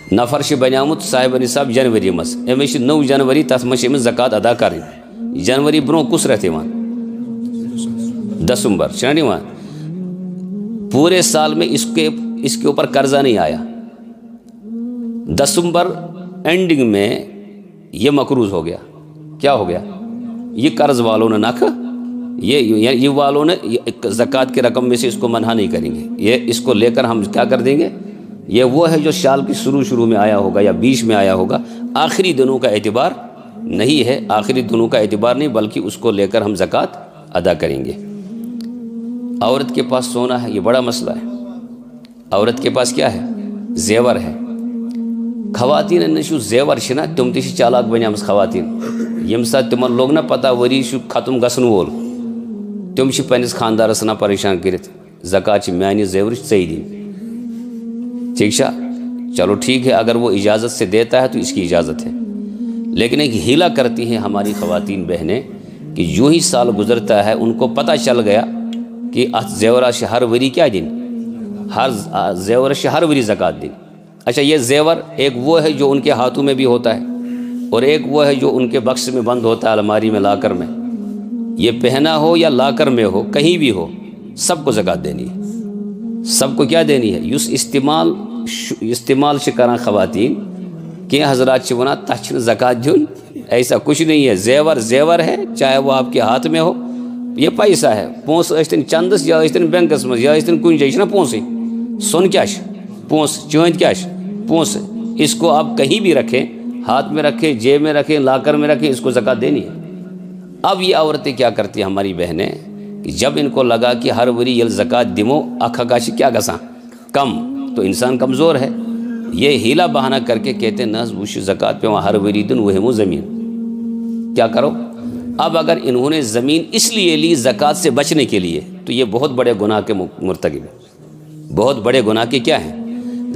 नफर बनियामत साहिब निसाब जनवरी मस अमिस 9 जनवरी तथ मस ज़कात अदा करनी। जनवरी ब्रो कुस रेत दिसंबर छा पूरे साल में इसके ऊपर कर्जा नहीं आया। दिसंबर एंडिंग में ये मकरूज हो गया। क्या हो गया? ये कर्ज वालों ने नख ये वालों ने ज़कात की रकम में से इसको मना नहीं करेंगे। ये इसको लेकर हम क्या कर देंगे? ये वो है जो साल की शुरू में आया होगा या बीच में आया होगा। आखिरी दिनों का एतबार नहीं है, आखिरी दिनों का एतबार नहीं, बल्कि उसको लेकर हम ज़कात अदा करेंगे। औरत के पास सोना है, ये बड़ा मसला है। औरत के पास क्या है? जेवर है। खवातीन नशु जेवर ना तुम ती चालाक बनियाम खवातीन यम सा तिमन लोग ना पता वरी खत्म गसन वोल तुम पन्निस खानदारस ना परेशान करत ज़कात म्यान जेवर सही दिन। ठीक है, चलो ठीक है, अगर वो इजाज़त से देता है तो इसकी इजाज़त है। लेकिन एक हीला करती हैं हमारी ख़वातीन बहनें कि यूँ ही साल गुज़रता है, उनको पता चल गया कि जेवरा से हर वरी क्या दिन, हर जेवर से हर वरी ज़कात दिन। अच्छा, ये जेवर एक वो है जो उनके हाथों में भी होता है और एक वो है जो उनके बक्स में बंद होता है, अलमारी में, लाकर में। ये पहना हो या लाकर में हो, कहीं भी हो, सबको ज़कात देनी है। सबको क्या देनी है? युस इस्तेमाल से करा खवातीन कि हजरात वना तन ज़कात दिन, ऐसा कुछ नहीं है। जेवर जेवर है, चाहे वो आपके हाथ में हो। ये पैसा है, पोस इन चंदस या बैंकस में या कुछ जाए ना पोसे सोन क्या पोस चंद क्या पोस। इसको आप कहीं भी रखें, हाथ में रखें, जेब में रखें, लाकर में रखें, इसको ज़कात देनी है। अब ये औरतें क्या करती हैं हमारी बहनें कि जब इनको लगा कि हर वरी ये ज़कात दिमो अखाकाशी क्या गसा कम, तो इंसान कमज़ोर है, ये हीला बहाना करके कहते हैं न उस ज़कात पे वहाँ हर वरी दिन वह ज़मीन। क्या करो? अब अगर इन्होंने ज़मीन इसलिए ली ज़कात से बचने के लिए, तो ये बहुत बड़े गुनाह के मुर्तकिब है। बहुत बड़े गुनाह के क्या हैं?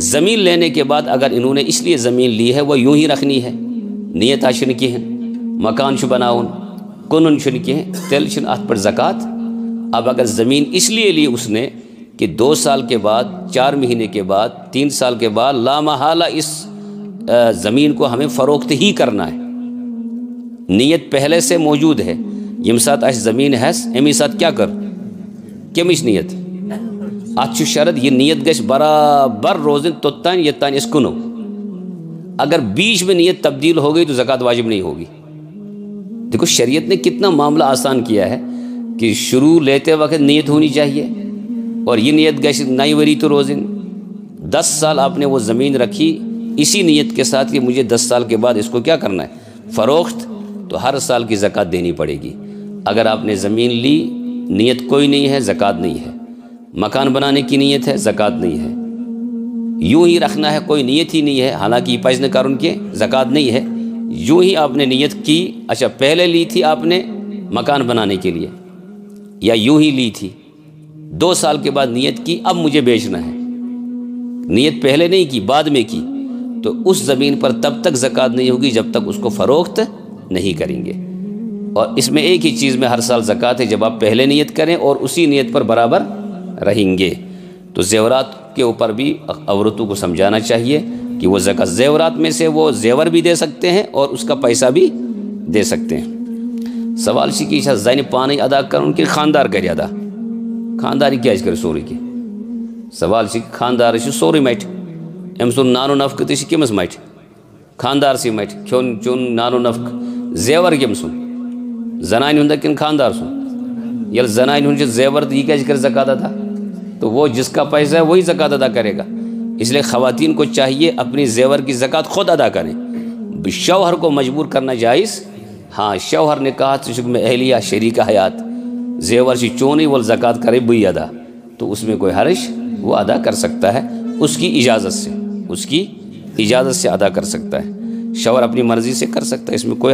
ज़मीन लेने के बाद अगर इन्होंने इसलिए ज़मीन ली है वो यूँ ही रखनी है, नीयत आशन की है, मकान शु बनाउन कुन शुन की है, तेल शुन अत पर ज़कात। अब अगर ज़मीन इसलिए ली उसने कि 2 साल के बाद, 4 महीने के बाद, 3 साल के बाद लामहाला इस ज़मीन को हमें फ़रोख्त ही करना है, नीयत पहले से मौजूद है। यम साथ अस ज़मीन है, अमी साथ क्या कर कमिश नीयत अच्छु शरत, ये नीयत गश बराबर रोज़न तोत्तान ये तान इस कुनो। अगर बीच में नीयत तब्दील हो गई तो ज़कात वाजिब नहीं होगी। देखो शरीयत ने कितना मामला आसान किया है कि शुरू लेते वक्त नीयत होनी चाहिए, और ये नीयत गश नई वरी तो रोज़िन 10 साल आपने वो ज़मीन रखी इसी नीयत के साथ कि मुझे 10 साल के बाद इसको क्या करना है, फ़रोख्त, तो हर साल की ज़कात देनी पड़ेगी। अगर आपने ज़मीन ली, नीयत कोई नहीं है, ज़कात नहीं है। मकान बनाने की नीयत है, ज़कात नहीं है। यूँ ही रखना है, कोई नीयत ही नहीं है, हालांकि पैसे कारण के ज़कात नहीं है। यूँ ही आपने नीयत की, अच्छा पहले ली थी आपने मकान बनाने के लिए, या यूँ ही ली थी, 2 साल के बाद नीयत की अब मुझे बेचना है, नीयत पहले नहीं की बाद में की, तो उस ज़मीन पर तब तक ज़कात नहीं होगी जब तक उसको फ़रोख्त नहीं करेंगे। और इसमें एक ही चीज़ में हर साल ज़कात है, जब आप पहले नीयत करें और उसी नीयत पर बराबर रहेंगे। तो ज़ेवरात के ऊपर भी औरतों को समझाना चाहिए कि वो ज़कात ज़ेवरात में से वो ज़ेवर भी दे सकते हैं और उसका पैसा भी दे सकते हैं। सवाल सी कि ज़ाइन पानी अदा कर उनके खानदार कर अदा, खानदारी क्या कर सोरी के सवाल सी खानदार सोरी मट अम सुन नानो नफ़ तो कमिस मट खानदार सी मट खोन चुन नानो नफ़ ज़ेवर कम सुन जनान हुंदा किन खानदार सुन। ये जनान हुन ज़ेवर तो ये क्या कर ज़कात अदा, तो वो जिसका पैसा है वही ज़कात अदा करेगा। इसलिए ख़वातीन को चाहिए अपनी ज़ेवर की ज़कात ख़ुद अदा करें। शौहर को मजबूर करना जायज़, हाँ शौहर ने कहा तो में अहलिया शरीका हयात ज़ेवर से चोनी वो ज़कात करे बुई अदा, तो उसमें कोई हर्ज, वो अदा कर सकता है उसकी इजाज़त से, उसकी इजाज़त से अदा कर सकता है। शौहर अपनी मर्ज़ी से कर सकता है, इसमें कोई